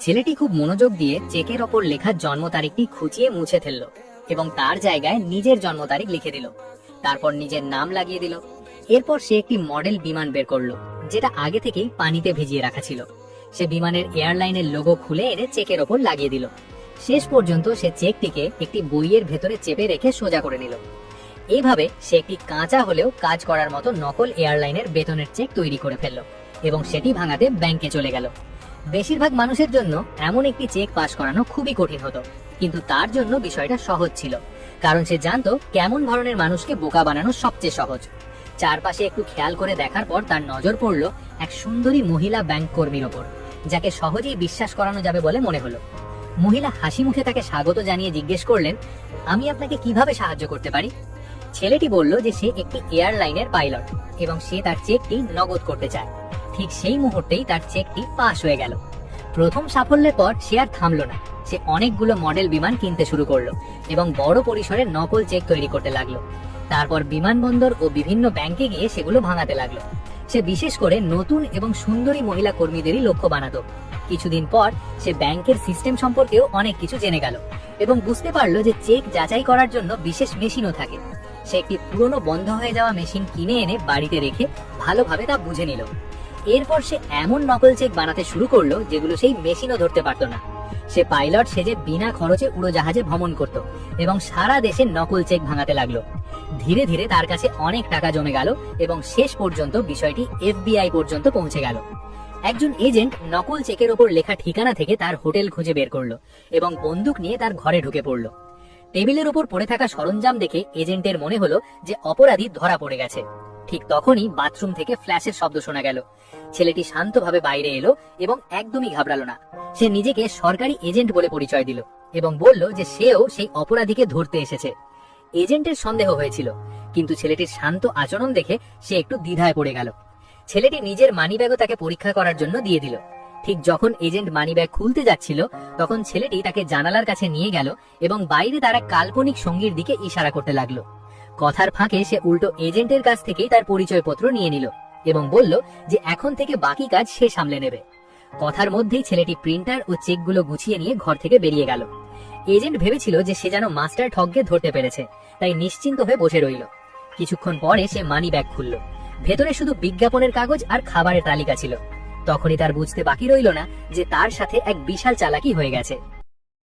ছেলেটি খুব মনোযোগ দিয়ে চেকের ওপর লেখা জন্ম তারিখটি খুঁচিয়ে মুছে ফেললো এবং তার জায়গায় নিজের জন্ম তারিখ লিখে দিল। তারপর নিজের নাম লাগিয়ে দিল। এরপর সে একটি মডেল বিমান বের করলো, যেটা আগে থেকেই পানিতে ভিজিয়ে রাখা ছিল। সে বিমানের এয়ারলাইনের লোগো খুলে এনে চেকের ওপর লাগিয়ে দিল। শেষ পর্যন্ত সে চেকটিকে একটি বইয়ের ভেতরে চেপে রেখে সোজা করে নিল। এইভাবে সে একটি কাঁচা হলেও কাজ করার মতো নকল এয়ারলাইনের বেতনের চেক তৈরি করে ফেলল এবং সেটি ভাঙাতে ব্যাংকে চলে গেল। বেশিরভাগ মানুষের জন্য এমন একটি চেক পাস করানো খুবই কঠিন হতো, কিন্তু তার জন্য বিষয়টা সহজ ছিল, কারণ সে জানতো কেমন ধরনের মানুষকে বোকা বানানো সবচেয়ে সহজ। চারপাশে একটু খেয়াল করে দেখার পর তার নজর পড়ল এক সুন্দরী মহিলা ব্যাংক কর্মীর ওপর, যাকে সহজেই বিশ্বাস করানো যাবে বলে মনে হলো। মহিলা হাসি মুখে তাকে স্বাগত জানিয়ে জিজ্ঞেস করলেন, আমি আপনাকে কিভাবে সাহায্য করতে পারি? ছেলেটি বলল যে সে একটি এয়ারলাইনের পাইলট এবং সে তার চেকটি নগদ করতে চায়। ঠিক সেই মুহূর্তেই তার চেকটি পাস হয়ে গেল। প্রথম সাফল্যের পর সে আর থামলো না। সে অনেকগুলো মডেল বিমান কিনতে শুরু করলো এবং বড় পরিসরে নকল চেক তৈরি করতে লাগলো। তারপর বিমানবন্দর ও বিভিন্ন ব্যাংকে গিয়ে সেগুলো ভাঙাতে লাগলো। সে বিশেষ করে নতুন এবং সুন্দরী মহিলা কর্মীদেরই লক্ষ্য বানাতো। কিছুদিন পর সে ব্যাংকের সিস্টেম সম্পর্কেও অনেক কিছু জেনে গেল এবং বুঝতে পারলো যে চেক যাচাই করার জন্য বিশেষ মেশিনও থাকে। সে একটি পুরনো বন্ধ হয়ে যাওয়া মেশিন কিনে এনে বাড়িতে রেখে ভালোভাবে তা বুঝে নিল। এরপর সে এমন নকল চেক বানাতে শুরু করলো যেগুলো সেই মেশিনও ধরতে পারতো না। সে পাইলট সেজে বিনা খরচে উড়োজাহাজে ভ্রমণ করত এবং সারা দেশে নকল চেক ভাঙাতে লাগলো। ধীরে ধীরে তার কাছে অনেক টাকা জমে গেল এবং শেষ পর্যন্ত বিষয়টি FBI পর্যন্ত পৌঁছে গেল। একজন এজেন্ট নকল চেকের ওপর লেখা ঠিকানা থেকে তার হোটেল খুঁজে বের করলো এবং বন্দুক নিয়ে তার ঘরে ঢুকে পড়লো। টেবিলের উপর পড়ে থাকা সরঞ্জাম দেখে এজেন্টের মনে হলো যে অপরাধী ধরা পড়ে গেছে। ঠিক তখনই বাথরুম থেকে ফ্ল্যাশের শব্দ শোনা গেল। ছেলেটি শান্তভাবে বাইরে এলো এবং একদমই ঘাবড়ালো না। সে নিজেকে সরকারি এজেন্ট বলে পরিচয় দিল এবং বলল যে সেও সেই অপরাধীকে ধরতে এসেছে। এজেন্টের সন্দেহ হয়েছিল, কিন্তু ছেলেটির শান্ত আচরণ দেখে সে একটু দ্বিধায় পড়ে গেল। ছেলেটি নিজের মানিব্যাগও তাকে পরীক্ষা করার জন্য দিয়ে দিল। ঠিক যখন এজেন্ট মানিব্যাগ খুলতে যাচ্ছিল, তখন ছেলেটি তাকে জানালার কাছে নিয়ে গেল এবং বাইরে তার এক কাল্পনিক সঙ্গীর দিকে ইশারা করতে লাগলো। কথার ফাঁকে সে উল্টো এজেন্টের কাছ থেকেই তার পরিচয়পত্র নিয়ে নিল এবং বলল যে এখন থেকে বাকি কাজ সে সামলে নেবে। কথার মধ্যেই ছেলেটি প্রিন্টার ও চেকগুলো গুছিয়ে নিয়ে ঘর থেকে বেরিয়ে গেল। এজেন্ট ভেবেছিল যে সে যেন মাস্টার ঠগকে ধরতে পেরেছে, তাই নিশ্চিন্ত হয়ে বসে রইল। কিছুক্ষণ পরে সে মানি ব্যাগ খুলল। ভেতরে শুধু বিজ্ঞাপনের কাগজ আর খাবারের তালিকা ছিল। তখনই তার বুঝতে বাকি রইল না যে তার সাথে এক বিশাল চালাকি হয়ে গেছে।